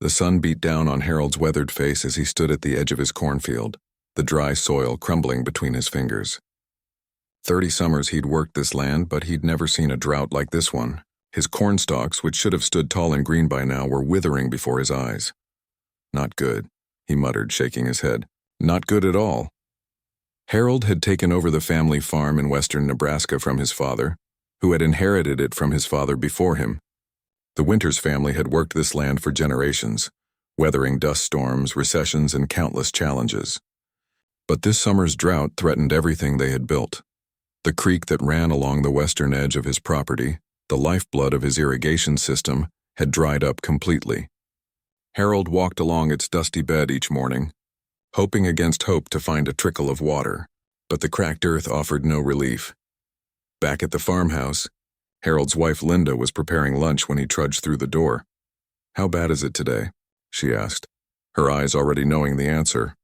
The sun beat down on Harold's weathered face as he stood at the edge of his cornfield, the dry soil crumbling between his fingers. 30 summers he'd worked this land, but he'd never seen a drought like this one. His corn stalks, which should have stood tall and green by now, were withering before his eyes. "Not good," he muttered, shaking his head. "Not good at all." Harold had taken over the family farm in western Nebraska from his father, who had inherited it from his father before him. The Winters family had worked this land for generations, weathering dust storms, recessions, and countless challenges. But this summer's drought threatened everything they had built. The creek that ran along the western edge of his property, the lifeblood of his irrigation system, had dried up completely. Harold walked along its dusty bed each morning, hoping against hope to find a trickle of water, but the cracked earth offered no relief. Back at the farmhouse, Harold's wife Linda was preparing lunch when he trudged through the door. "How bad is it today?" she asked, her eyes already knowing the answer.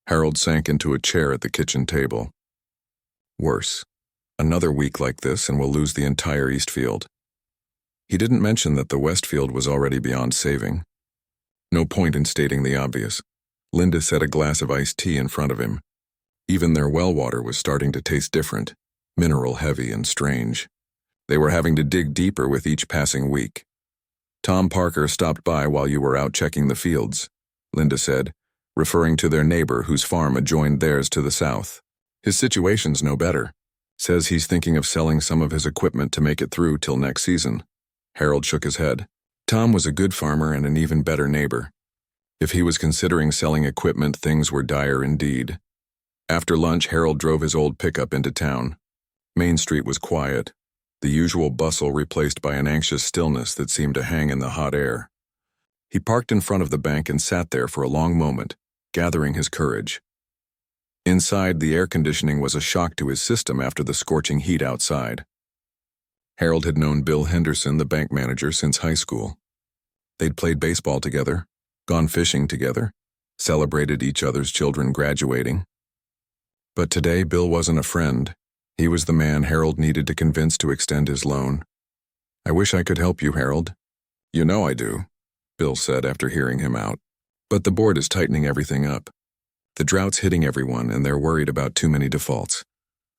Harold sank into a chair at the kitchen table. "Worse. Another week like this and we'll lose the entire East Field." He didn't mention that the West Field was already beyond saving. No point in stating the obvious. Linda set a glass of iced tea in front of him. Even their well water was starting to taste different, mineral-heavy and strange. They were having to dig deeper with each passing week. "Tom Parker stopped by while you were out checking the fields," Linda said, referring to their neighbor whose farm adjoined theirs to the south. "His situation's no better. Says he's thinking of selling some of his equipment to make it through till next season." Harold shook his head. Tom was a good farmer and an even better neighbor. If he was considering selling equipment, things were dire indeed. After lunch, Harold drove his old pickup into town. Main Street was quiet, the usual bustle replaced by an anxious stillness that seemed to hang in the hot air. He parked in front of the bank and sat there for a long moment, gathering his courage. Inside, the air conditioning was a shock to his system after the scorching heat outside. Harold had known Bill Henderson, the bank manager, since high school. They'd played baseball together, gone fishing together, celebrated each other's children graduating. But today, Bill wasn't a friend. He was the man Harold needed to convince to extend his loan. "I wish I could help you, Harold." "You know I do," Bill said after hearing him out. "But the board is tightening everything up. The drought's hitting everyone, and they're worried about too many defaults."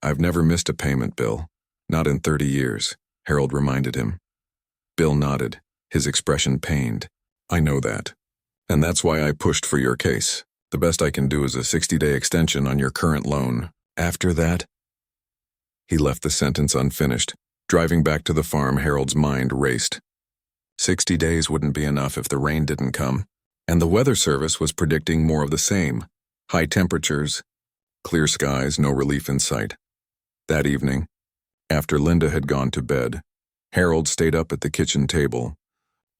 "I've never missed a payment, Bill. Not in 30 years, Harold reminded him. Bill nodded, his expression pained. "I know that. And that's why I pushed for your case. The best I can do is a 60-day extension on your current loan. After that—" He left the sentence unfinished. Driving back to the farm, Harold's mind raced. 60 days wouldn't be enough if the rain didn't come, and the weather service was predicting more of the same. High temperatures, clear skies, no relief in sight. That evening, after Linda had gone to bed, Harold stayed up at the kitchen table,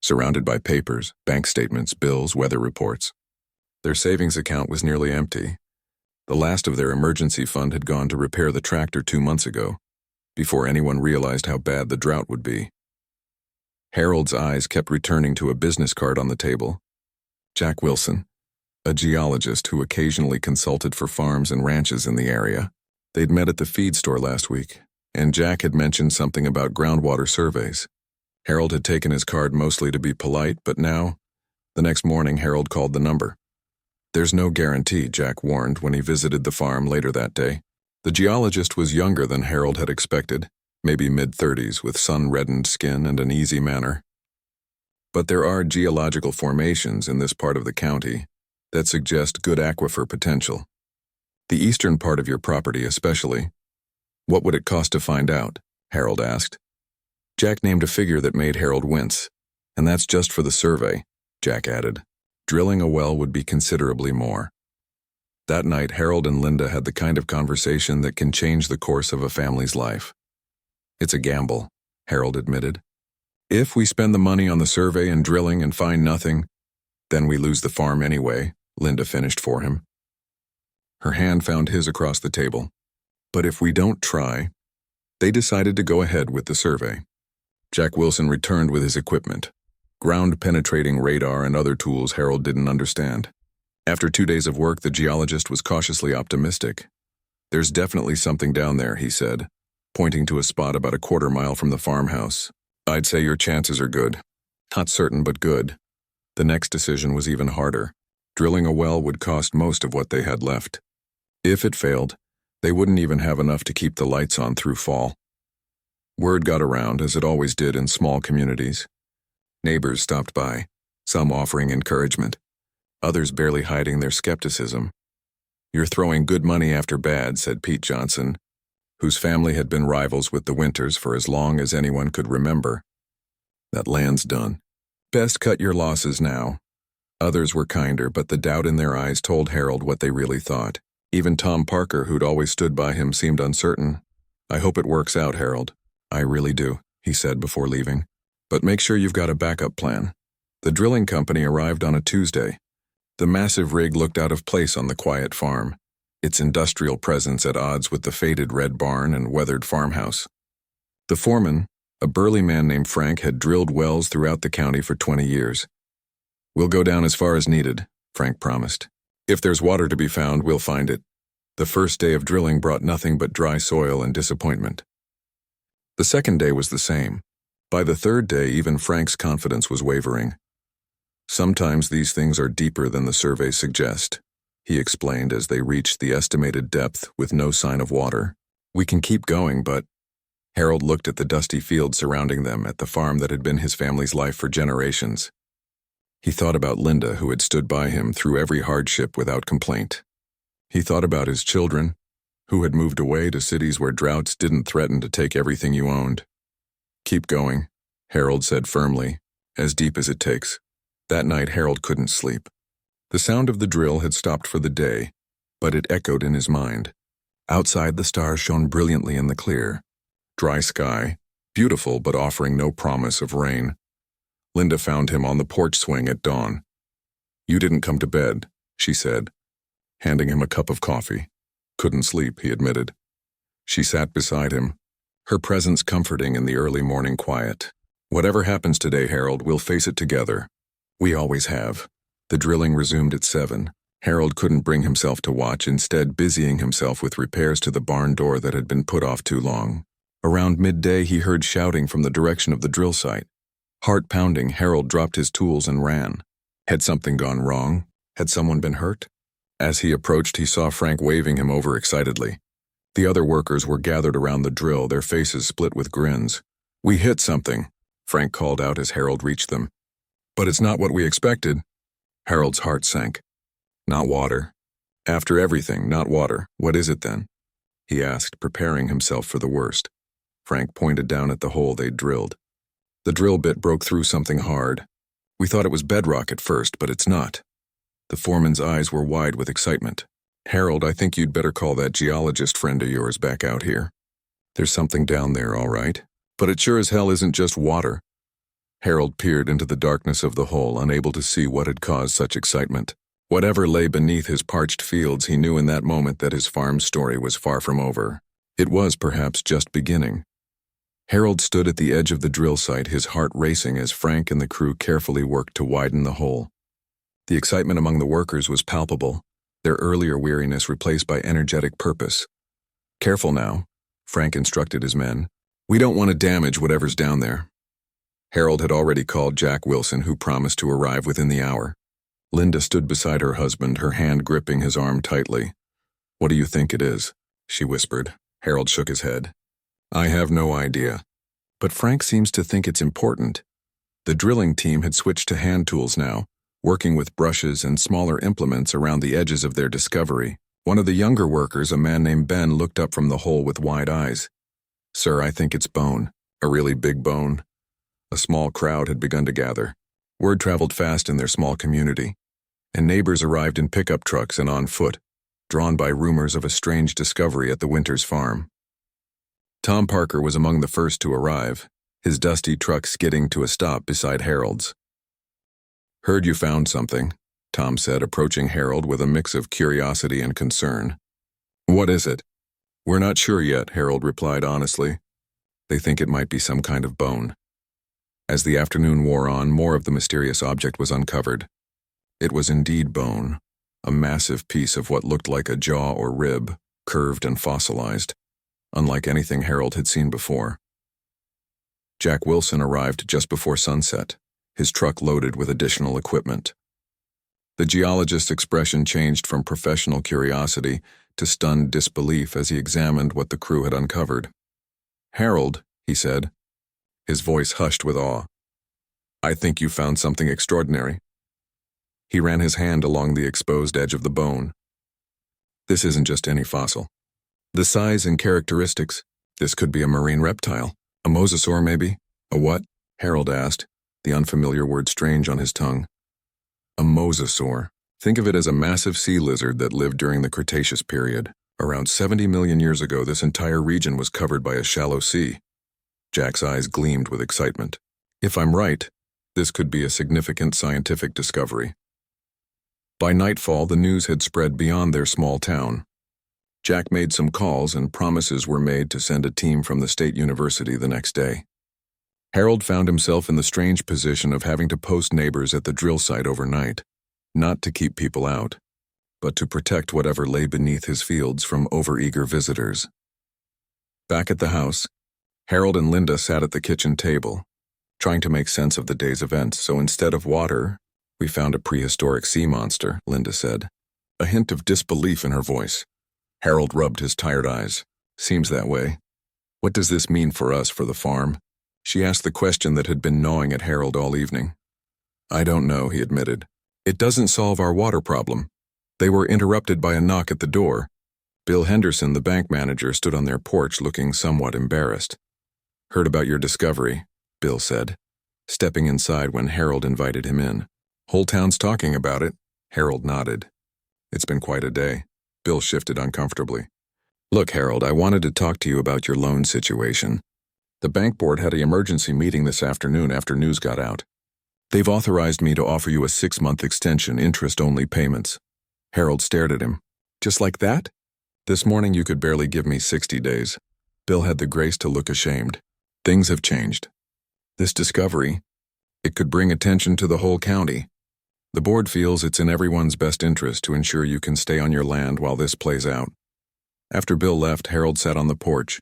surrounded by papers, bank statements, bills, weather reports. Their savings account was nearly empty. The last of their emergency fund had gone to repair the tractor 2 months ago, before anyone realized how bad the drought would be. Harold's eyes kept returning to a business card on the table. Jack Wilson, a geologist who occasionally consulted for farms and ranches in the area. They'd met at the feed store last week, and Jack had mentioned something about groundwater surveys. Harold had taken his card mostly to be polite, but now, the next morning, Harold called the number. "There's no guarantee," Jack warned when he visited the farm later that day. The geologist was younger than Harold had expected, maybe mid-30s, with sun-reddened skin and an easy manner. "But there are geological formations in this part of the county that suggest good aquifer potential. The eastern part of your property especially." "What would it cost to find out?" Harold asked. Jack named a figure that made Harold wince. "And that's just for the survey," Jack added. "Drilling a well would be considerably more." That night, Harold and Linda had the kind of conversation that can change the course of a family's life. "It's a gamble," Harold admitted. "If we spend the money on the survey and drilling and find nothing, then we lose the farm anyway," Linda finished for him. Her hand found his across the table. "But if we don't try—" They decided to go ahead with the survey. Jack Wilson returned with his equipment, ground-penetrating radar and other tools Harold didn't understand. After 2 days of work, the geologist was cautiously optimistic. "There's definitely something down there," he said, pointing to a spot about a quarter mile from the farmhouse. "I'd say your chances are good. Not certain, but good." The next decision was even harder. Drilling a well would cost most of what they had left. If it failed, they wouldn't even have enough to keep the lights on through fall. Word got around, as it always did in small communities. Neighbors stopped by, some offering encouragement, others barely hiding their skepticism. "You're throwing good money after bad," said Pete Johnson, whose family had been rivals with the Winters for as long as anyone could remember. "That land's done. Best cut your losses now." Others were kinder, but the doubt in their eyes told Harold what they really thought. Even Tom Parker, who'd always stood by him, seemed uncertain. "I hope it works out, Harold." "I really do," he said before leaving. "But make sure you've got a backup plan." The drilling company arrived on a Tuesday. The massive rig looked out of place on the quiet farm, its industrial presence at odds with the faded red barn and weathered farmhouse. The foreman, a burly man named Frank, had drilled wells throughout the county for 20 years. "We'll go down as far as needed," Frank promised. "If there's water to be found, we'll find it." The first day of drilling brought nothing but dry soil and disappointment. The second day was the same. By the third day, even Frank's confidence was wavering. "Sometimes these things are deeper than the surveys suggest," he explained as they reached the estimated depth with no sign of water. "We can keep going, but—" Harold looked at the dusty fields surrounding them, at the farm that had been his family's life for generations. He thought about Linda, who had stood by him through every hardship without complaint. He thought about his children, who had moved away to cities where droughts didn't threaten to take everything you owned. "Keep going," Harold said firmly, "as deep as it takes." That night, Harold couldn't sleep. The sound of the drill had stopped for the day, but it echoed in his mind. Outside, the stars shone brilliantly in the clear. Dry sky, beautiful but offering no promise of rain. Linda found him on the porch swing at dawn. "You didn't come to bed," she said, handing him a cup of coffee. "Couldn't sleep," he admitted. She sat beside him, her presence comforting in the early morning quiet. "Whatever happens today, Harold, we'll face it together. We always have." The drilling resumed at 7. Harold couldn't bring himself to watch, instead busying himself with repairs to the barn door that had been put off too long. Around midday, he heard shouting from the direction of the drill site. Heart pounding, Harold dropped his tools and ran. Had something gone wrong? Had someone been hurt? As he approached, he saw Frank waving him over excitedly. The other workers were gathered around the drill, their faces split with grins. "We hit something," Frank called out as Harold reached them. "But it's not what we expected." Harold's heart sank. "Not water. After everything, not water. What is it then?" he asked, preparing himself for the worst. Frank pointed down at the hole they'd drilled. "The drill bit broke through something hard. We thought it was bedrock at first, but it's not." The foreman's eyes were wide with excitement. "Harold, I think you'd better call that geologist friend of yours back out here. There's something down there, all right. But it sure as hell isn't just water." Harold peered into the darkness of the hole, unable to see what had caused such excitement. Whatever lay beneath his parched fields, he knew in that moment that his farm story was far from over. It was perhaps just beginning. Harold stood at the edge of the drill site, his heart racing as Frank and the crew carefully worked to widen the hole. The excitement among the workers was palpable, their earlier weariness replaced by energetic purpose. "Careful now," Frank instructed his men. "We don't want to damage whatever's down there." Harold had already called Jack Wilson, who promised to arrive within the hour. Linda stood beside her husband, her hand gripping his arm tightly. "What do you think it is?" she whispered. Harold shook his head. "I have no idea. But Frank seems to think it's important." The drilling team had switched to hand tools now, working with brushes and smaller implements around the edges of their discovery. One of the younger workers, a man named Ben, looked up from the hole with wide eyes. "Sir, I think it's bone. A really big bone." A small crowd had begun to gather. Word traveled fast in their small community, and neighbors arrived in pickup trucks and on foot, drawn by rumors of a strange discovery at the Winters farm. Tom Parker was among the first to arrive, his dusty truck skidding to a stop beside Harold's. "Heard you found something," Tom said, approaching Harold with a mix of curiosity and concern. "What is it?" "We're not sure yet," Harold replied honestly. "They think it might be some kind of bone." As the afternoon wore on, more of the mysterious object was uncovered. It was indeed bone, a massive piece of what looked like a jaw or rib, curved and fossilized, unlike anything Harold had seen before. Jack Wilson arrived just before sunset. his truck loaded with additional equipment. The geologist's expression changed from professional curiosity to stunned disbelief as he examined what the crew had uncovered. "Harold," he said, his voice hushed with awe, "I think you found something extraordinary." He ran his hand along the exposed edge of the bone. "This isn't just any fossil. The size and characteristics, this could be a marine reptile. A mosasaur, maybe?" "A what?" Harold asked, the unfamiliar word strange on his tongue. "A mosasaur. Think of it as a massive sea lizard that lived during the Cretaceous period. Around 70 million years ago, this entire region was covered by a shallow sea." Jack's eyes gleamed with excitement. "If I'm right, this could be a significant scientific discovery." By nightfall, the news had spread beyond their small town. Jack made some calls and promises were made to send a team from the state university the next day. Harold found himself in the strange position of having to post neighbors at the drill site overnight, not to keep people out, but to protect whatever lay beneath his fields from overeager visitors. Back at the house, Harold and Linda sat at the kitchen table, trying to make sense of the day's events. "So instead of water, we found a prehistoric sea monster," Linda said, a hint of disbelief in her voice. Harold rubbed his tired eyes. "Seems that way. What does this mean for us, for the farm?" She asked the question that had been gnawing at Harold all evening. "I don't know," he admitted. "It doesn't solve our water problem." They were interrupted by a knock at the door. Bill Henderson, the bank manager, stood on their porch looking somewhat embarrassed. "Heard about your discovery," Bill said, stepping inside when Harold invited him in. "Whole town's talking about it." Harold nodded. "It's been quite a day." Bill shifted uncomfortably. "Look, Harold, I wanted to talk to you about your loan situation. The bank board had an emergency meeting this afternoon after news got out. They've authorized me to offer you a 6-month extension, interest-only payments." Harold stared at him. "Just like that?" "This morning you could barely give me 60 days. Bill had the grace to look ashamed. "Things have changed. This discovery, it could bring attention to the whole county. The board feels it's in everyone's best interest to ensure you can stay on your land while this plays out." After Bill left, Harold sat on the porch,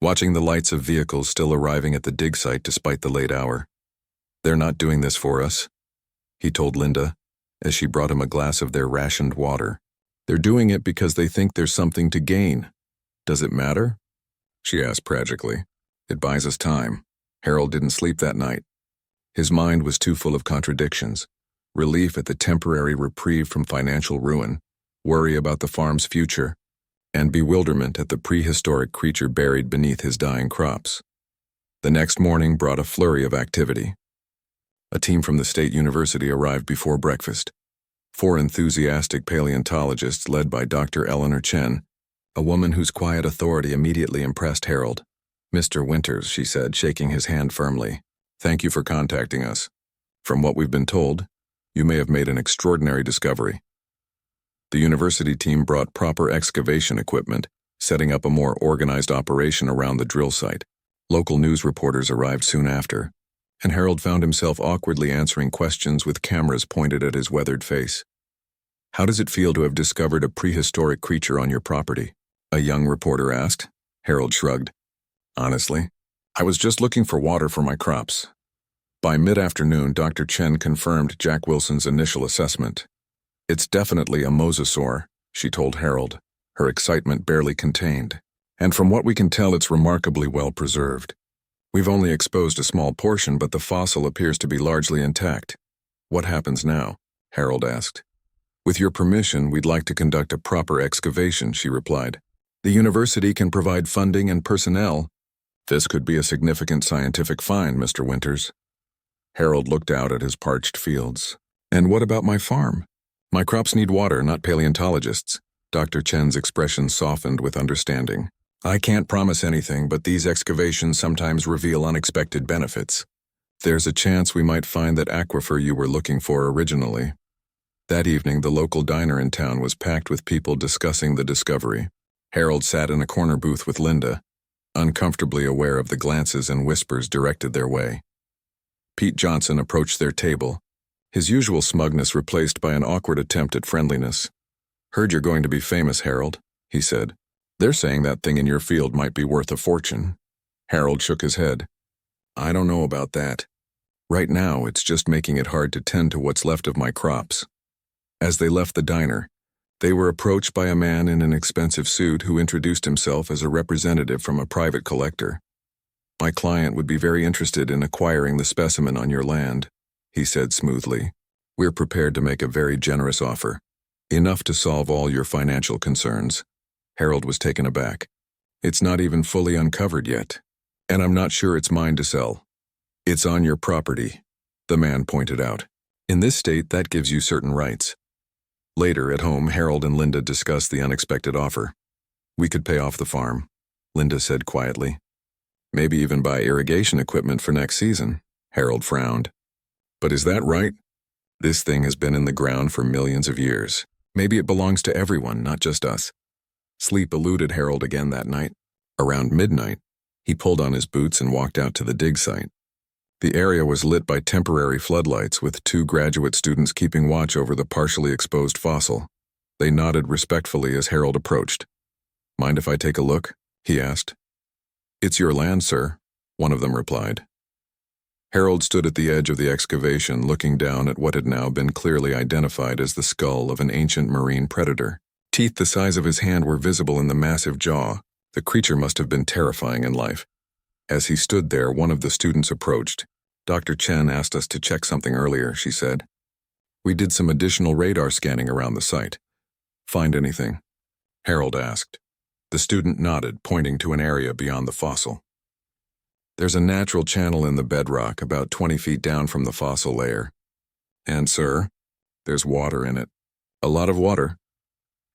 watching the lights of vehicles still arriving at the dig site despite the late hour. "They're not doing this for us," he told Linda, as she brought him a glass of their rationed water. "They're doing it because they think there's something to gain." "Does it matter?" she asked tragically. "It buys us time." Harold didn't sleep that night. His mind was too full of contradictions. Relief at the temporary reprieve from financial ruin, worry about the farm's future, and bewilderment at the prehistoric creature buried beneath his dying crops. The next morning brought a flurry of activity. A team from the state university arrived before breakfast. 4 enthusiastic paleontologists led by Dr. Eleanor Chen, a woman whose quiet authority immediately impressed Harold. "Mr. Winters," she said, shaking his hand firmly, "thank you for contacting us. From what we've been told, you may have made an extraordinary discovery." The university team brought proper excavation equipment, setting up a more organized operation around the drill site. Local news reporters arrived soon after, and Harold found himself awkwardly answering questions with cameras pointed at his weathered face. "How does it feel to have discovered a prehistoric creature on your property?" a young reporter asked. Harold shrugged. "Honestly, I was just looking for water for my crops." By mid-afternoon, Dr. Chen confirmed Jack Wilson's initial assessment. "It's definitely a mosasaur," she told Harold, her excitement barely contained. "And from what we can tell, it's remarkably well preserved. We've only exposed a small portion, but the fossil appears to be largely intact." "What happens now?" Harold asked. "With your permission, we'd like to conduct a proper excavation," she replied. "The university can provide funding and personnel. This could be a significant scientific find, Mr. Winters." Harold looked out at his parched fields. "And what about my farm? My crops need water, not paleontologists." Dr. Chen's expression softened with understanding. "I can't promise anything, but these excavations sometimes reveal unexpected benefits. There's a chance we might find that aquifer you were looking for originally." That evening, the local diner in town was packed with people discussing the discovery. Harold sat in a corner booth with Linda, uncomfortably aware of the glances and whispers directed their way. Pete Johnson approached their table, his usual smugness replaced by an awkward attempt at friendliness. "Heard you're going to be famous, Harold," he said. "They're saying that thing in your field might be worth a fortune." Harold shook his head. "I don't know about that." Right now, it's just making it hard to tend to what's left of my crops." As they left the diner, they were approached by a man in an expensive suit who introduced himself as a representative from a private collector. "My client would be very interested in acquiring the specimen on your land," he said smoothly. "We're prepared to make a very generous offer, enough to solve all your financial concerns." Harold was taken aback. "It's not even fully uncovered yet, and I'm not sure it's mine to sell." "It's on your property," the man pointed out. "In this state, that gives you certain rights." Later, at home, Harold and Linda discussed the unexpected offer. "We could pay off the farm," Linda said quietly. "Maybe even buy irrigation equipment for next season," Harold frowned. "But is that right? This thing has been in the ground for millions of years. Maybe it belongs to everyone, not just us." Sleep eluded Harold again that night. Around midnight, he pulled on his boots and walked out to the dig site. The area was lit by temporary floodlights, with 2 graduate students keeping watch over the partially exposed fossil. They nodded respectfully as Harold approached. "Mind if I take a look?" he asked. "It's your land, sir," one of them replied. Harold stood at the edge of the excavation, looking down at what had now been clearly identified as the skull of an ancient marine predator. Teeth the size of his hand were visible in the massive jaw. The creature must have been terrifying in life. As he stood there, one of the students approached. "Dr. Chen asked us to check something earlier," she said. "We did some additional radar scanning around the site." "Find anything?" Harold asked. The student nodded, pointing to an area beyond the fossil. "There's a natural channel in the bedrock about 20 feet down from the fossil layer. And, sir, there's water in it. A lot of water."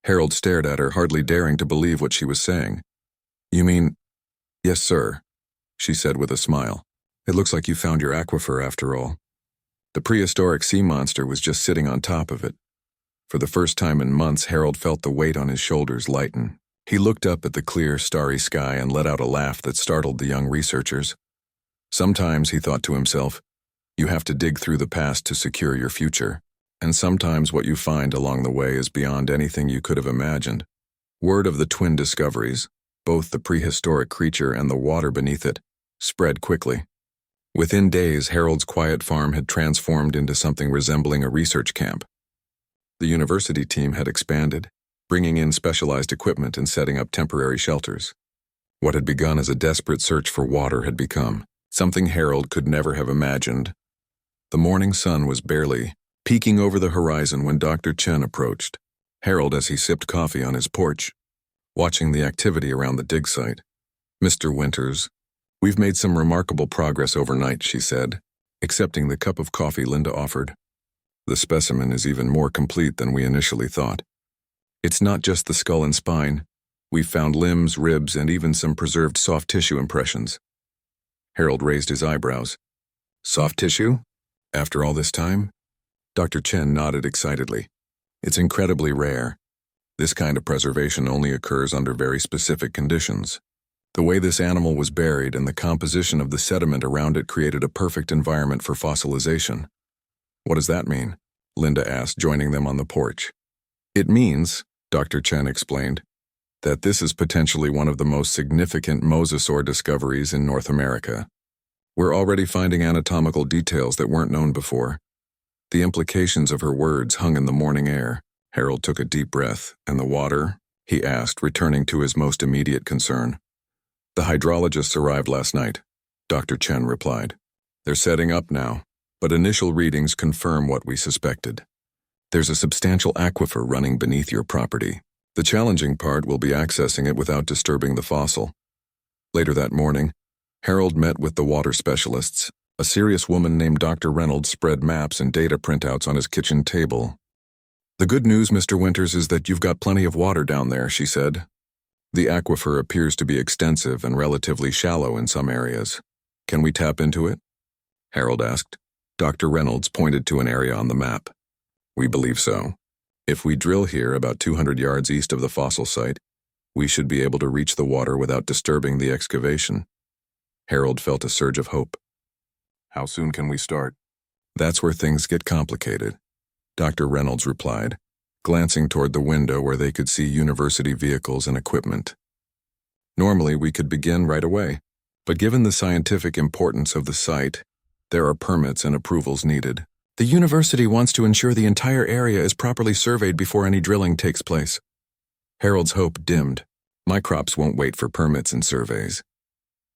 Harold stared at her, hardly daring to believe what she was saying. "You mean—" "Yes, sir," she said with a smile. "It looks like you found your aquifer after all." The prehistoric sea monster was just sitting on top of it. For the first time in months, Harold felt the weight on his shoulders lighten. He looked up at the clear, starry sky and let out a laugh that startled the young researchers. Sometimes, he thought to himself, you have to dig through the past to secure your future, and sometimes what you find along the way is beyond anything you could have imagined. Word of the twin discoveries, both the prehistoric creature and the water beneath it, spread quickly. Within days, Harold's quiet farm had transformed into something resembling a research camp. The university team had expanded, bringing in specialized equipment and setting up temporary shelters. What had begun as a desperate search for water had become something Harold could never have imagined. The morning sun was barely peeking over the horizon when Dr. Chen approached. Harold, as he sipped coffee on his porch, watching the activity around the dig site. "Mr. Winters, we've made some remarkable progress overnight," she said, accepting the cup of coffee Linda offered. "The specimen is even more complete than we initially thought. It's not just the skull and spine. We've found limbs, ribs, and even some preserved soft tissue impressions." Harold raised his eyebrows. "Soft tissue? After all this time?" Dr. Chen nodded excitedly. "It's incredibly rare. This kind of preservation only occurs under very specific conditions. The way this animal was buried and the composition of the sediment around it created a perfect environment for fossilization." "What does that mean?" Linda asked, joining them on the porch. "It means," Dr. Chen explained, "that this is potentially one of the most significant mosasaur discoveries in North America. We're already finding anatomical details that weren't known before." The implications of her words hung in the morning air. Harold took a deep breath. "And the water?" he asked, returning to his most immediate concern. "The hydrologists arrived last night," Dr. Chen replied. "They're setting up now, but initial readings confirm what we suspected. There's a substantial aquifer running beneath your property. The challenging part will be accessing it without disturbing the fossil." Later that morning, Harold met with the water specialists. A serious woman named Dr. Reynolds spread maps and data printouts on his kitchen table. "The good news, Mr. Winters, is that you've got plenty of water down there," she said. "The aquifer appears to be extensive and relatively shallow in some areas. Can we tap into it?" Harold asked. Dr. Reynolds pointed to an area on the map. "We believe so. If we drill here about 200 yards east of the fossil site, we should be able to reach the water without disturbing the excavation." Harold felt a surge of hope. "How soon can we start?" "That's where things get complicated," Dr. Reynolds replied, glancing toward the window where they could see university vehicles and equipment. "Normally we could begin right away, but given the scientific importance of the site There are permits and approvals needed. The university wants to ensure the entire area is properly surveyed before any drilling takes place. Harold's hope dimmed. My crops won't wait for permits and surveys.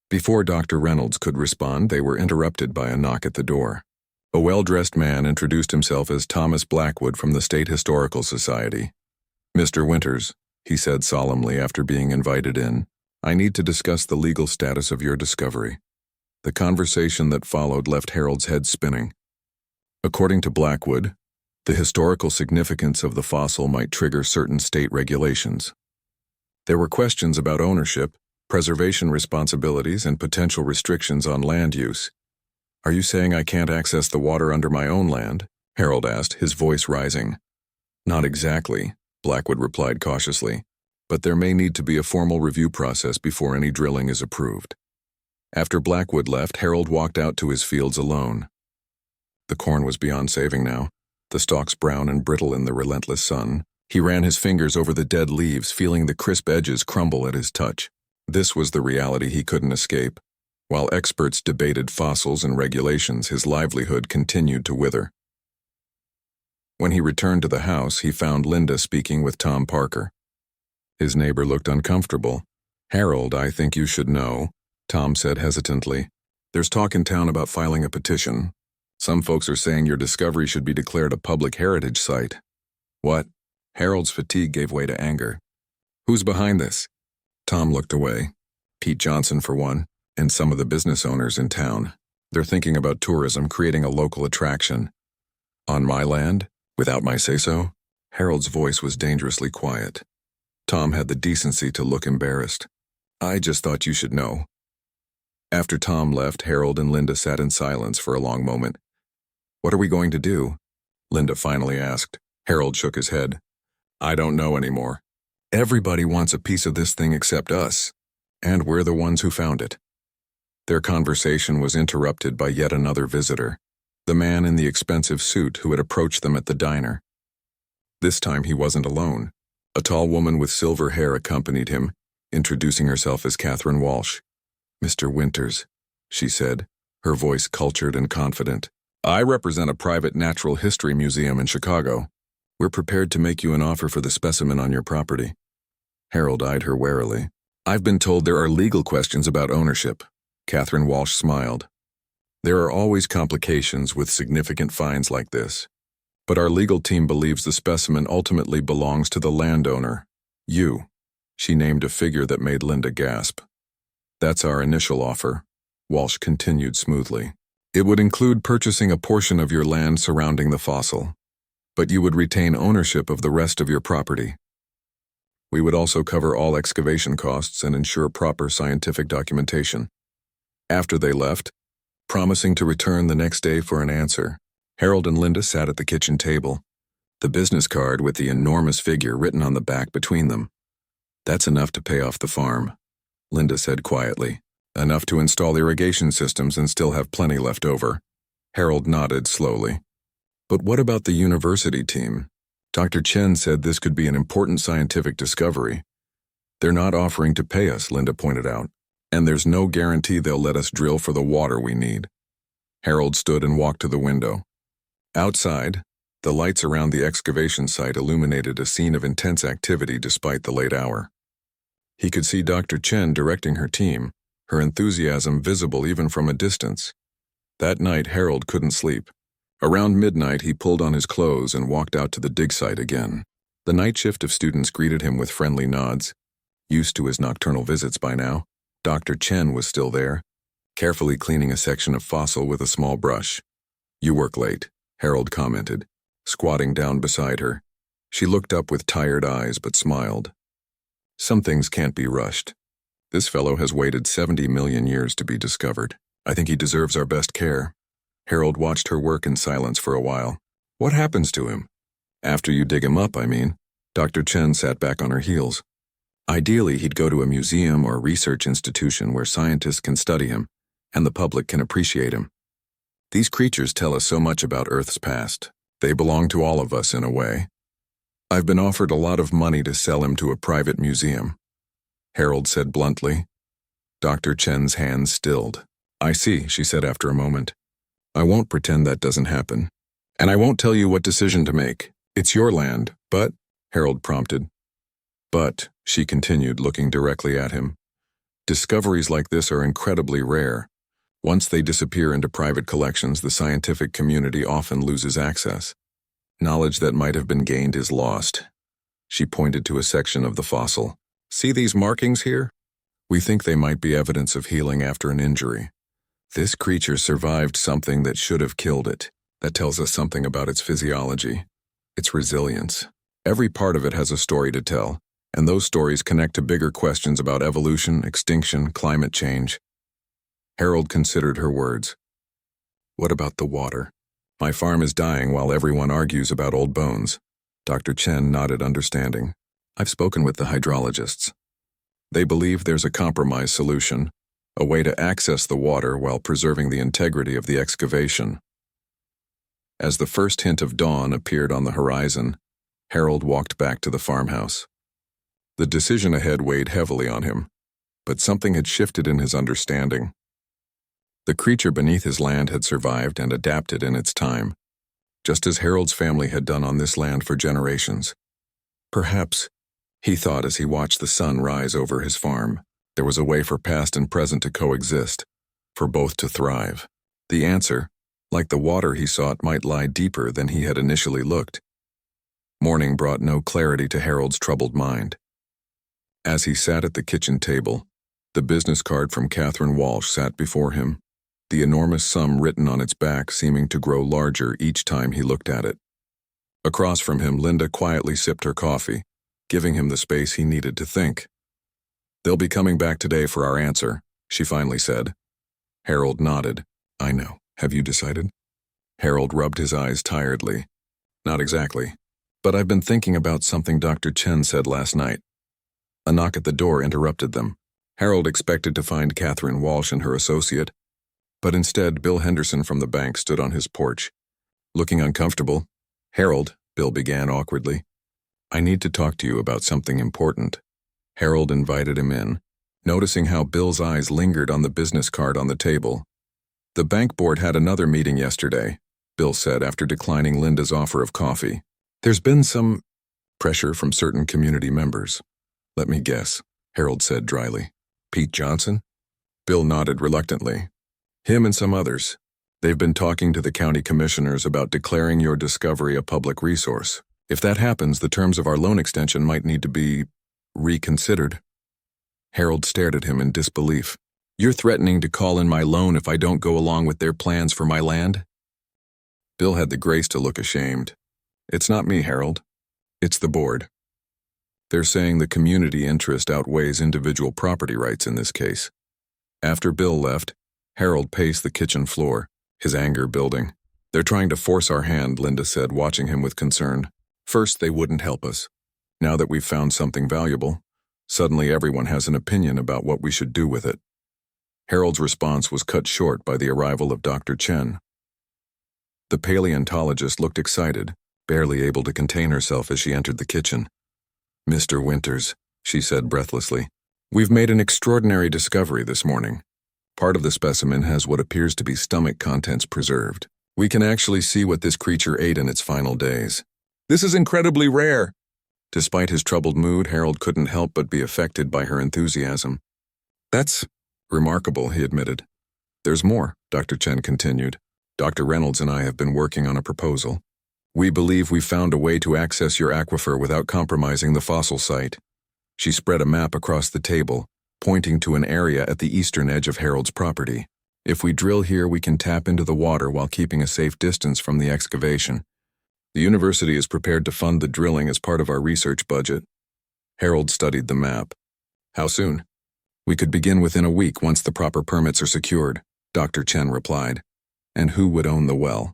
Before Dr. Reynolds could respond, they were interrupted by a knock at the door. A well-dressed man introduced himself as Thomas Blackwood from the State Historical Society. "Mr. Winters," he said solemnly after being invited in, "I need to discuss the legal status of your discovery." The conversation that followed left Harold's head spinning. According to Blackwood, the historical significance of the fossil might trigger certain state regulations. There were questions about ownership, preservation responsibilities, and potential restrictions on land use. "Are you saying I can't access the water under my own land?" Harold asked, his voice rising. "Not exactly," Blackwood replied cautiously, "but there may need to be a formal review process before any drilling is approved." After Blackwood left, Harold walked out to his fields alone. The corn was beyond saving now, the stalks brown and brittle in the relentless sun. He ran his fingers over the dead leaves, feeling the crisp edges crumble at his touch. This was the reality he couldn't escape. While experts debated fossils and regulations, his livelihood continued to wither. When he returned to the house, he found Linda speaking with Tom Parker. His neighbor looked uncomfortable. "Harold, I think you should know," Tom said hesitantly. "There's talk in town about filing a petition. Some folks are saying your discovery should be declared a public heritage site." "What?" Harold's fatigue gave way to anger. "Who's behind this?" Tom looked away. "Pete Johnson, for one, and some of the business owners in town. They're thinking about tourism, creating a local attraction." "On my land? Without my say-so?" Harold's voice was dangerously quiet. Tom had the decency to look embarrassed. "I just thought you should know." After Tom left, Harold and Linda sat in silence for a long moment. "What are we going to do?" Linda finally asked. Harold shook his head. "I don't know anymore. Everybody wants a piece of this thing except us, and we're the ones who found it." Their conversation was interrupted by yet another visitor, the man in the expensive suit who had approached them at the diner. This time he wasn't alone. A tall woman with silver hair accompanied him, introducing herself as Catherine Walsh. "Mr. Winters," she said, her voice cultured and confident. "I represent a private natural history museum in Chicago. We're prepared to make you an offer for the specimen on your property." Harold eyed her warily. "I've been told there are legal questions about ownership." Catherine Walsh smiled. "There are always complications with significant finds like this. But our legal team believes the specimen ultimately belongs to the landowner, you." She named a figure that made Linda gasp. "That's our initial offer," Walsh continued smoothly. "It would include purchasing a portion of your land surrounding the fossil, but you would retain ownership of the rest of your property. We would also cover all excavation costs and ensure proper scientific documentation." After they left, promising to return the next day for an answer, Harold and Linda sat at the kitchen table, the business card with the enormous figure written on the back between them. "That's enough to pay off the farm," Linda said quietly. "Enough to install irrigation systems and still have plenty left over." Harold nodded slowly. "But what about the university team? Dr. Chen said this could be an important scientific discovery." "They're not offering to pay us," Linda pointed out, "and there's no guarantee they'll let us drill for the water we need." Harold stood and walked to the window. Outside, the lights around the excavation site illuminated a scene of intense activity despite the late hour. He could see Dr. Chen directing her team, her enthusiasm visible even from a distance. That night, Harold couldn't sleep. Around midnight, he pulled on his clothes and walked out to the dig site again. The night shift of students greeted him with friendly nods. Used to his nocturnal visits by now, Dr. Chen was still there, carefully cleaning a section of fossil with a small brush. "You work late," Harold commented, squatting down beside her. She looked up with tired eyes but smiled. "Some things can't be rushed. This fellow has waited 70 million years to be discovered. I think he deserves our best care." Harold watched her work in silence for a while. "What happens to him?" "After you dig him up, I mean." Dr. Chen sat back on her heels. "Ideally, he'd go to a museum or research institution where scientists can study him, and the public can appreciate him. These creatures tell us so much about Earth's past. They belong to all of us in a way. I've been offered a lot of money to sell him to a private museum," Harold said bluntly. Dr. Chen's hands stilled. "I see," she said after a moment. I won't pretend that doesn't happen. And I won't tell you what decision to make. It's your land, but, Harold prompted. But, she continued, looking directly at him, discoveries like this are incredibly rare. Once they disappear into private collections, the scientific community often loses access. Knowledge that might have been gained is lost. She pointed to a section of the fossil. See these markings here? We think they might be evidence of healing after an injury. This creature survived something that should have killed it. That tells us something about its physiology, its resilience. Every part of it has a story to tell, and those stories connect to bigger questions about evolution, extinction, climate change. Harold considered her words. What about the water? My farm is dying while everyone argues about old bones. Dr. Chen nodded understanding. I've spoken with the hydrologists. They believe there's a compromise solution, a way to access the water while preserving the integrity of the excavation. As the first hint of dawn appeared on the horizon, Harold walked back to the farmhouse. The decision ahead weighed heavily on him, but something had shifted in his understanding. The creature beneath his land had survived and adapted in its time, just as Harold's family had done on this land for generations. Perhaps, he thought as he watched the sun rise over his farm, there was a way for past and present to coexist, for both to thrive. The answer, like the water he sought, might lie deeper than he had initially looked. Morning brought no clarity to Harold's troubled mind. As he sat at the kitchen table, the business card from Catherine Walsh sat before him, the enormous sum written on its back seeming to grow larger each time he looked at it. Across from him, Linda quietly sipped her coffee, giving him the space he needed to think. They'll be coming back today for our answer, she finally said. Harold nodded. I know. Have you decided? Harold rubbed his eyes tiredly. Not exactly. But I've been thinking about something Dr. Chen said last night. A knock at the door interrupted them. Harold expected to find Catherine Walsh and her associate, but instead Bill Henderson from the bank stood on his porch. Looking uncomfortable, Harold, Bill began awkwardly. I need to talk to you about something important. Harold invited him in, noticing how Bill's eyes lingered on the business card on the table. The bank board had another meeting yesterday, Bill said after declining Linda's offer of coffee. There's been some pressure from certain community members. Let me guess, Harold said dryly. Pete Johnson? Bill nodded reluctantly. Him and some others. They've been talking to the county commissioners about declaring your discovery a public resource. If that happens, the terms of our loan extension might need to be reconsidered. Harold stared at him in disbelief. You're threatening to call in my loan if I don't go along with their plans for my land? Bill had the grace to look ashamed. It's not me, Harold. It's the board. They're saying the community interest outweighs individual property rights in this case. After Bill left, Harold paced the kitchen floor, his anger building. They're trying to force our hand, Linda said, watching him with concern. First, they wouldn't help us. Now that we've found something valuable, suddenly everyone has an opinion about what we should do with it. Harold's response was cut short by the arrival of Dr. Chen. The paleontologist looked excited, barely able to contain herself as she entered the kitchen. Mr. Winters, she said breathlessly, we've made an extraordinary discovery this morning. Part of the specimen has what appears to be stomach contents preserved. We can actually see what this creature ate in its final days. This is incredibly rare. Despite his troubled mood, Harold couldn't help but be affected by her enthusiasm. That's remarkable, he admitted. There's more, Dr. Chen continued. Dr. Reynolds and I have been working on a proposal. We believe we've found a way to access your aquifer without compromising the fossil site. She spread a map across the table, pointing to an area at the eastern edge of Harold's property. If we drill here, we can tap into the water while keeping a safe distance from the excavation. The university is prepared to fund the drilling as part of our research budget. Harold studied the map. How soon? We could begin within a week once the proper permits are secured, Dr. Chen replied. And who would own the well?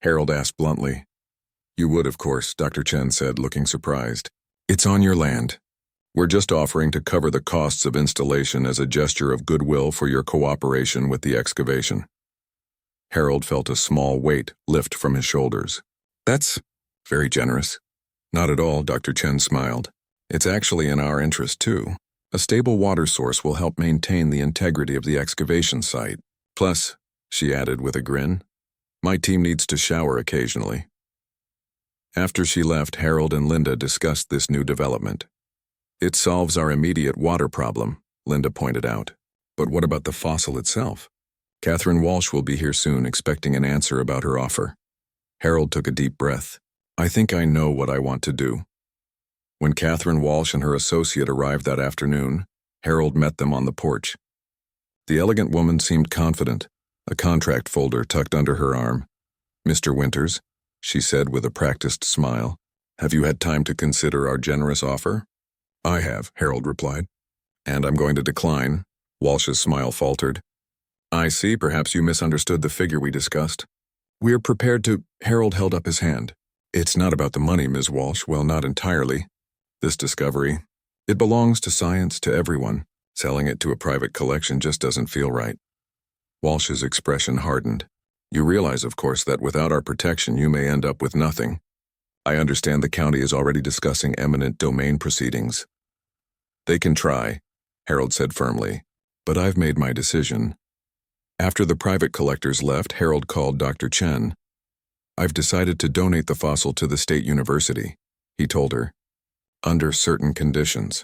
Harold asked bluntly. You would, of course, Dr. Chen said, looking surprised. It's on your land. We're just offering to cover the costs of installation as a gesture of goodwill for your cooperation with the excavation. Harold felt a small weight lift from his shoulders. That's very generous. Not at all, Dr. Chen smiled. It's actually in our interest, too. A stable water source will help maintain the integrity of the excavation site. Plus, she added with a grin, My team needs to shower occasionally. After she left, Harold and Linda discussed this new development. It solves our immediate water problem, Linda pointed out. But what about the fossil itself? Catherine Walsh will be here soon, expecting an answer about her offer. Harold took a deep breath. I think I know what I want to do. When Catherine Walsh and her associate arrived that afternoon, Harold met them on the porch. The elegant woman seemed confident, a contract folder tucked under her arm. Mr. Winters, she said with a practiced smile, have you had time to consider our generous offer? I have, Harold replied. And I'm going to decline. Walsh's smile faltered. I see, perhaps you misunderstood the figure we discussed. We're prepared to… Harold held up his hand. It's not about the money, Ms. Walsh, well, not entirely. This discovery, it belongs to science, to everyone. Selling it to a private collection just doesn't feel right. Walsh's expression hardened. You realize, of course, that without our protection you may end up with nothing. I understand the county is already discussing eminent domain proceedings. They can try, Harold said firmly, but I've made my decision. After the private collectors left, Harold called Dr. Chen. I've decided to donate the fossil to the state university, he told her, under certain conditions.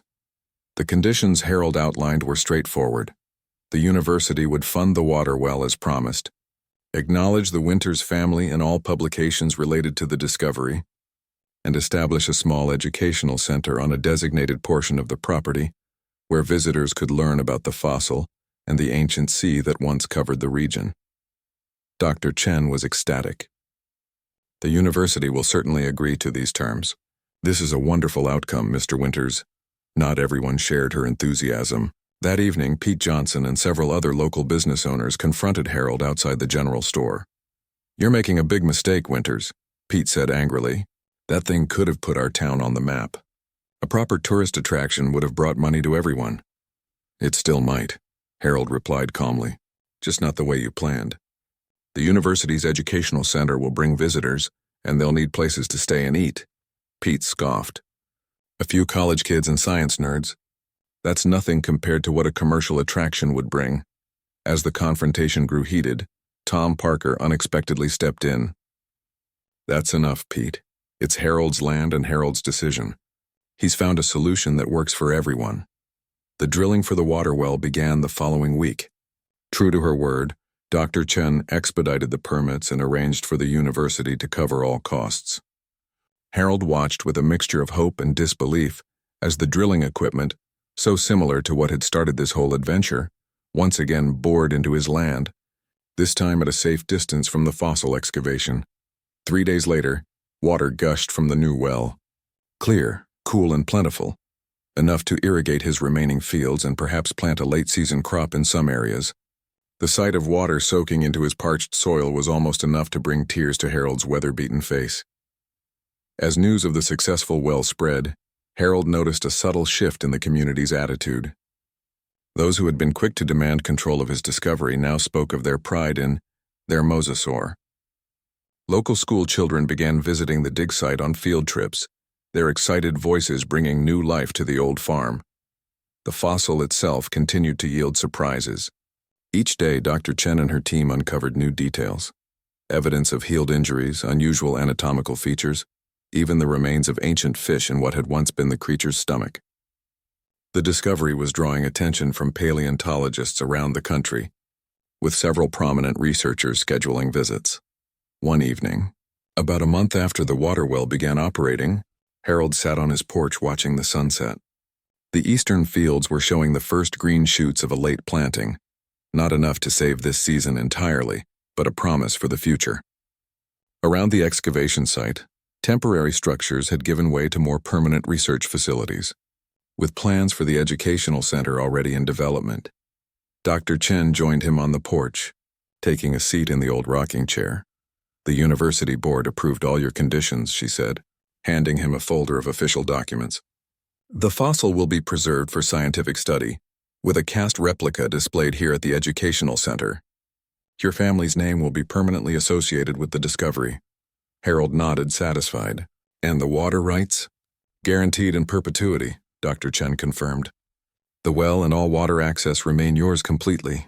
The conditions Harold outlined were straightforward. The university would fund the water well as promised, acknowledge the Winters family in all publications related to the discovery, and establish a small educational center on a designated portion of the property where visitors could learn about the fossil and the ancient sea that once covered the region. Dr. Chen was ecstatic. The university will certainly agree to these terms. This is a wonderful outcome, Mr. Winters. Not everyone shared her enthusiasm. That evening, Pete Johnson and several other local business owners confronted Harold outside the general store. You're making a big mistake, Winters, Pete said angrily. That thing could have put our town on the map. A proper tourist attraction would have brought money to everyone. It still might, Harold replied calmly. Just not the way you planned. The university's educational center will bring visitors, and they'll need places to stay and eat. Pete scoffed. A few college kids and science nerds. That's nothing compared to what a commercial attraction would bring. As the confrontation grew heated, Tom Parker unexpectedly stepped in. That's enough, Pete. It's Harold's land and Harold's decision. He's found a solution that works for everyone. The drilling for the water well began the following week. True to her word, Dr. Chen expedited the permits and arranged for the university to cover all costs. Harold watched with a mixture of hope and disbelief as the drilling equipment, so similar to what had started this whole adventure, once again bored into his land, this time at a safe distance from the fossil excavation. 3 days later, water gushed from the new well. Clear, cool, and plentiful, enough to irrigate his remaining fields and perhaps plant a late-season crop in some areas. The sight of water soaking into his parched soil was almost enough to bring tears to Harold's weather-beaten face. As news of the successful well spread, Harold noticed a subtle shift in the community's attitude. Those who had been quick to demand control of his discovery now spoke of their pride in their mosasaur. Local school children began visiting the dig site on field trips, their excited voices bringing new life to the old farm. The fossil itself continued to yield surprises. Each day, Dr. Chen and her team uncovered new details. Evidence of healed injuries, unusual anatomical features, even the remains of ancient fish in what had once been the creature's stomach. The discovery was drawing attention from paleontologists around the country, with several prominent researchers scheduling visits. One evening, about a month after the water well began operating, Harold sat on his porch watching the sunset. The eastern fields were showing the first green shoots of a late planting, not enough to save this season entirely, but a promise for the future. Around the excavation site, temporary structures had given way to more permanent research facilities, with plans for the educational center already in development. Dr. Chen joined him on the porch, taking a seat in the old rocking chair. The university board approved all your conditions, she said, handing him a folder of official documents. The fossil will be preserved for scientific study, with a cast replica displayed here at the educational center. Your family's name will be permanently associated with the discovery. Harold nodded, satisfied. And the water rights? Guaranteed in perpetuity, Dr. Chen confirmed. The well and all water access remain yours completely.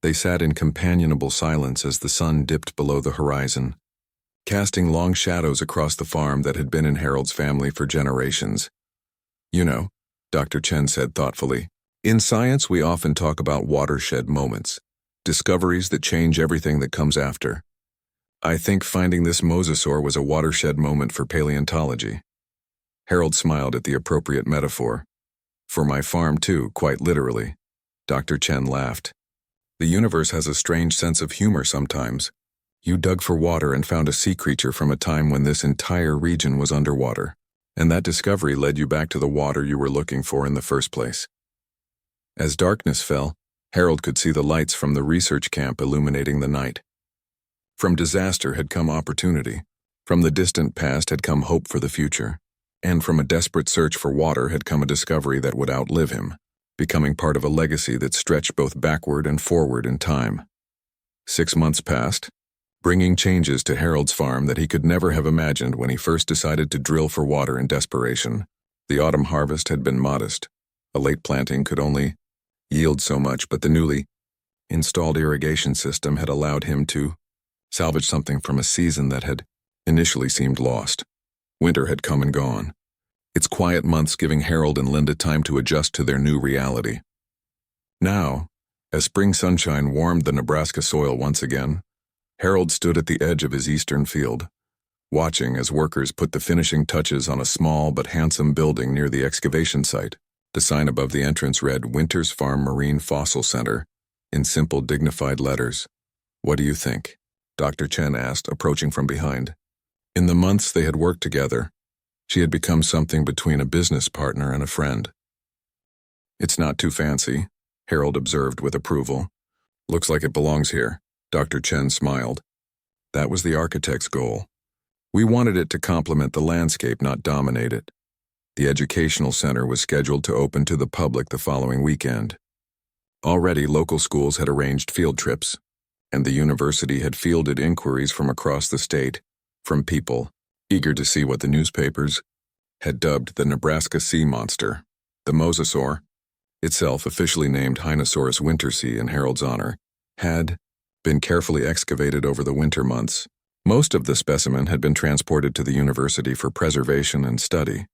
They sat in companionable silence as the sun dipped below the horizon, casting long shadows across the farm that had been in Harold's family for generations. You know, Dr. Chen said thoughtfully, in science we often talk about watershed moments, discoveries that change everything that comes after. I think finding this mosasaur was a watershed moment for paleontology. Harold smiled at the appropriate metaphor. For my farm too, quite literally. Dr. Chen laughed. The universe has a strange sense of humor sometimes. You dug for water and found a sea creature from a time when this entire region was underwater, and that discovery led you back to the water you were looking for in the first place. As darkness fell, Harold could see the lights from the research camp illuminating the night. From disaster had come opportunity. From the distant past had come hope for the future. And from a desperate search for water had come a discovery that would outlive him, becoming part of a legacy that stretched both backward and forward in time. 6 months passed, bringing changes to Harold's farm that he could never have imagined when he first decided to drill for water in desperation. The autumn harvest had been modest. A late planting could only yield so much, but the newly installed irrigation system had allowed him to salvage something from a season that had initially seemed lost. Winter had come and gone, its quiet months giving Harold and Linda time to adjust to their new reality. Now, as spring sunshine warmed the Nebraska soil once again, Harold stood at the edge of his eastern field, watching as workers put the finishing touches on a small but handsome building near the excavation site. The sign above the entrance read Winters Farm Marine Fossil Center in simple, dignified letters. What do you think? Dr. Chen asked, approaching from behind. In the months they had worked together, she had become something between a business partner and a friend. It's not too fancy, Harold observed with approval. Looks like it belongs here, Dr. Chen smiled. That was the architect's goal. We wanted it to complement the landscape, not dominate it. The educational center was scheduled to open to the public the following weekend. Already local schools had arranged field trips, and the university had fielded inquiries from across the state, from people eager to see what the newspapers had dubbed the Nebraska sea monster. The mosasaur, itself officially named Hinosaurus wintersea in Harold's honor, had been carefully excavated over the winter months. Most of the specimen had been transported to the university for preservation and study,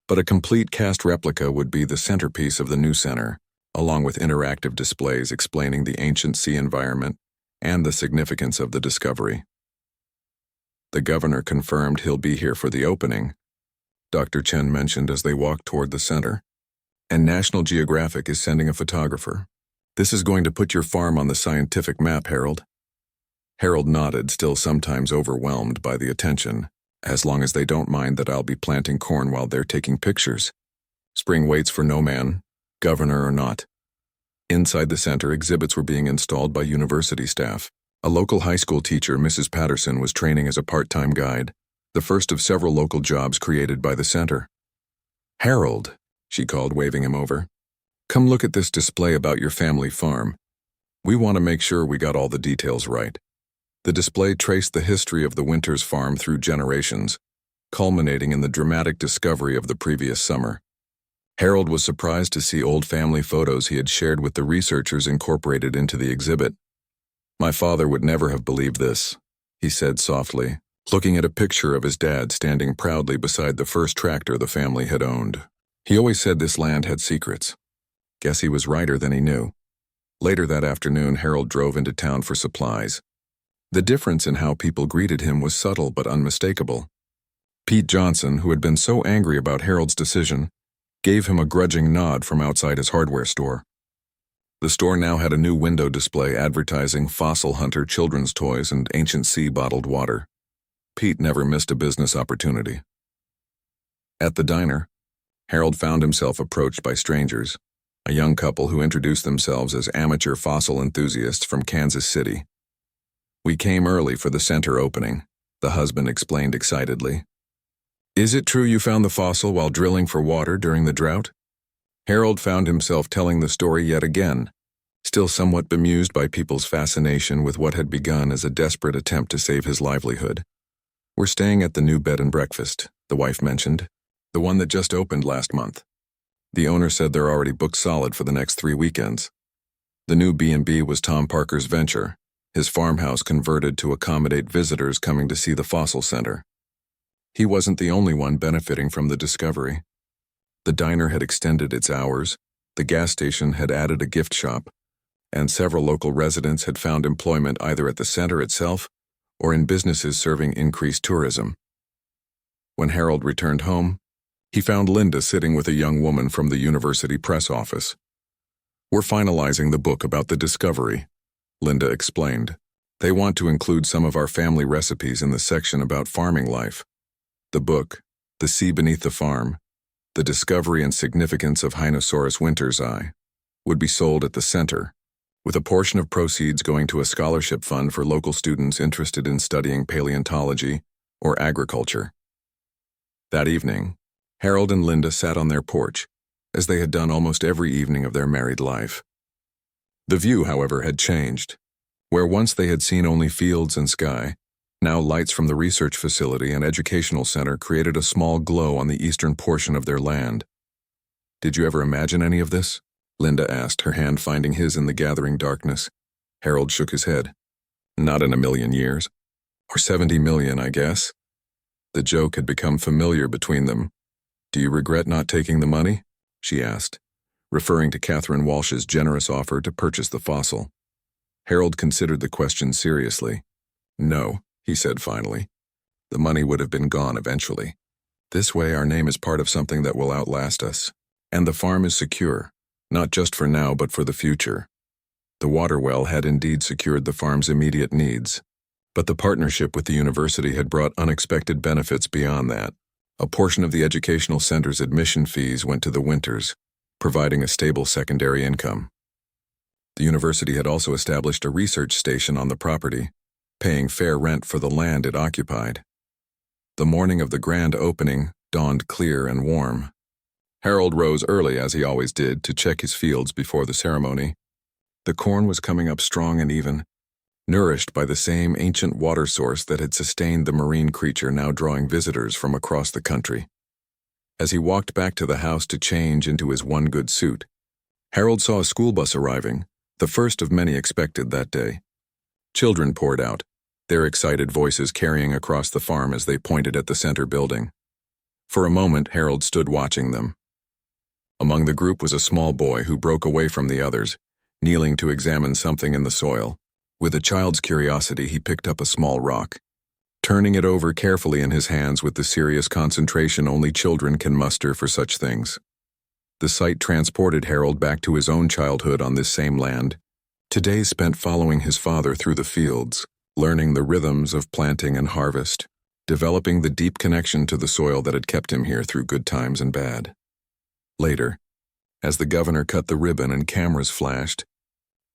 but a complete cast replica would be the centerpiece of the new center, along with interactive displays explaining the ancient sea environment and the significance of the discovery. The governor confirmed he'll be here for the opening, Dr. Chen mentioned as they walked toward the center. And National Geographic is sending a photographer. This is going to put your farm on the scientific map, Harold. Harold nodded, still sometimes overwhelmed by the attention, as long as they don't mind that I'll be planting corn while they're taking pictures. Spring waits for no man, governor or not. Inside the center, exhibits were being installed by university staff. A local high school teacher, Mrs. Patterson, was training as a part-time guide, the first of several local jobs created by the center. Harold, she called, waving him over. Come look at this display about your family farm. We want to make sure we got all the details right. The display traced the history of the Winters farm through generations, culminating in the dramatic discovery of the previous summer. Harold was surprised to see old family photos he had shared with the researchers incorporated into the exhibit. My father would never have believed this, he said softly, looking at a picture of his dad standing proudly beside the first tractor the family had owned. He always said this land had secrets. Guess he was righter than he knew. Later that afternoon, Harold drove into town for supplies. The difference in how people greeted him was subtle but unmistakable. Pete Johnson, who had been so angry about Harold's decision, gave him a grudging nod from outside his hardware store. The store now had a new window display advertising fossil hunter children's toys and ancient sea bottled water. Pete never missed a business opportunity. At the diner, Harold found himself approached by strangers, a young couple who introduced themselves as amateur fossil enthusiasts from Kansas City. We came early for the center opening, the husband explained excitedly. Is it true you found the fossil while drilling for water during the drought? Harold found himself telling the story yet again, still somewhat bemused by people's fascination with what had begun as a desperate attempt to save his livelihood. We're staying at the new bed and breakfast, the wife mentioned, the one that just opened last month. The owner said they're already booked solid for the next 3 weekends. The new B&B was Tom Parker's venture, his farmhouse converted to accommodate visitors coming to see the fossil center. He wasn't the only one benefiting from the discovery. The diner had extended its hours, the gas station had added a gift shop, and several local residents had found employment either at the center itself or in businesses serving increased tourism. When Harold returned home, he found Linda sitting with a young woman from the university press office. "We're finalizing the book about the discovery," Linda explained. "They want to include some of our family recipes in the section about farming life. The book, The Sea Beneath the Farm, The Discovery and Significance of Hinosaurus Winter's Eye, would be sold at the center, with a portion of proceeds going to a scholarship fund for local students interested in studying paleontology or agriculture." That evening, Harold and Linda sat on their porch, as they had done almost every evening of their married life. The view, however, had changed. Where once they had seen only fields and sky, now lights from the research facility and educational center created a small glow on the eastern portion of their land. "Did you ever imagine any of this?" Linda asked, her hand finding his in the gathering darkness. Harold shook his head. "Not in a million years. Or 70 million, I guess." The joke had become familiar between them. "Do you regret not taking the money?" she asked, referring to Catherine Walsh's generous offer to purchase the fossil. Harold considered the question seriously. "No," he said finally. "The money would have been gone eventually. This way our name is part of something that will outlast us. And the farm is secure, not just for now but for the future." The water well had indeed secured the farm's immediate needs. But the partnership with the university had brought unexpected benefits beyond that. A portion of the educational center's admission fees went to the Winters, providing a stable secondary income. The university had also established a research station on the property, paying fair rent for the land it occupied. The morning of the grand opening dawned clear and warm. Harold rose early, as he always did, to check his fields before the ceremony. The corn was coming up strong and even, nourished by the same ancient water source that had sustained the marine creature now drawing visitors from across the country. As he walked back to the house to change into his one good suit, Harold saw a school bus arriving, the first of many expected that day. Children poured out, their excited voices carrying across the farm as they pointed at the center building. For a moment, Harold stood watching them. Among the group was a small boy who broke away from the others, kneeling to examine something in the soil. With a child's curiosity, he picked up a small rock, turning it over carefully in his hands with the serious concentration only children can muster for such things. The sight transported Harold back to his own childhood on this same land, to days spent following his father through the fields, learning the rhythms of planting and harvest, developing the deep connection to the soil that had kept him here through good times and bad. Later, as the governor cut the ribbon and cameras flashed,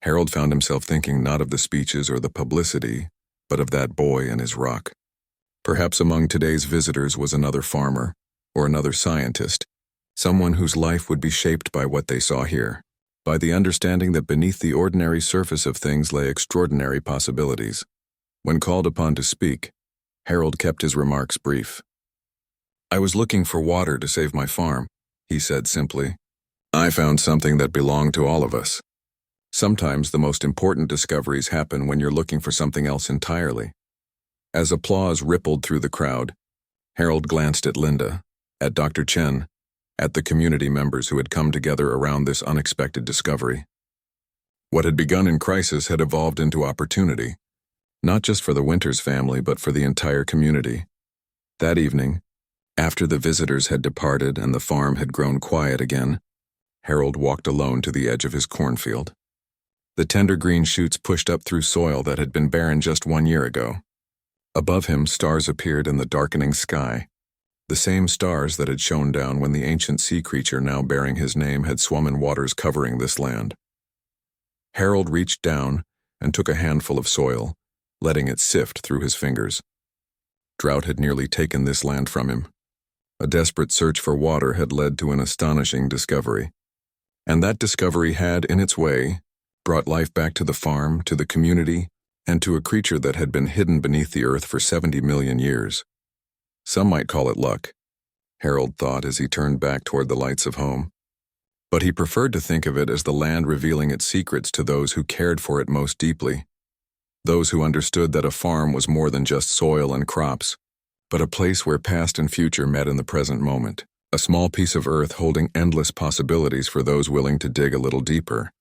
Harold found himself thinking not of the speeches or the publicity, but of that boy and his rock. Perhaps among today's visitors was another farmer, or another scientist, someone whose life would be shaped by what they saw here, by the understanding that beneath the ordinary surface of things lay extraordinary possibilities. When called upon to speak, Harold kept his remarks brief. "I was looking for water to save my farm," he said simply. "I found something that belonged to all of us. Sometimes the most important discoveries happen when you're looking for something else entirely." As applause rippled through the crowd, Harold glanced at Linda, at Dr. Chen, at the community members who had come together around this unexpected discovery. What had begun in crisis had evolved into opportunity, not just for the Winters family but for the entire community. That evening, after the visitors had departed and the farm had grown quiet again, Harold walked alone to the edge of his cornfield. The tender green shoots pushed up through soil that had been barren just 1 year ago. Above him, stars appeared in the darkening sky, the same stars that had shone down when the ancient sea creature now bearing his name had swum in waters covering this land. Harold reached down and took a handful of soil, letting it sift through his fingers. Drought had nearly taken this land from him. A desperate search for water had led to an astonishing discovery. And that discovery had, in its way, brought life back to the farm, to the community, and to a creature that had been hidden beneath the earth for 70 million years. Some might call it luck, Harold thought as he turned back toward the lights of home. But he preferred to think of it as the land revealing its secrets to those who cared for it most deeply, those who understood that a farm was more than just soil and crops, but a place where past and future met in the present moment, a small piece of earth holding endless possibilities for those willing to dig a little deeper.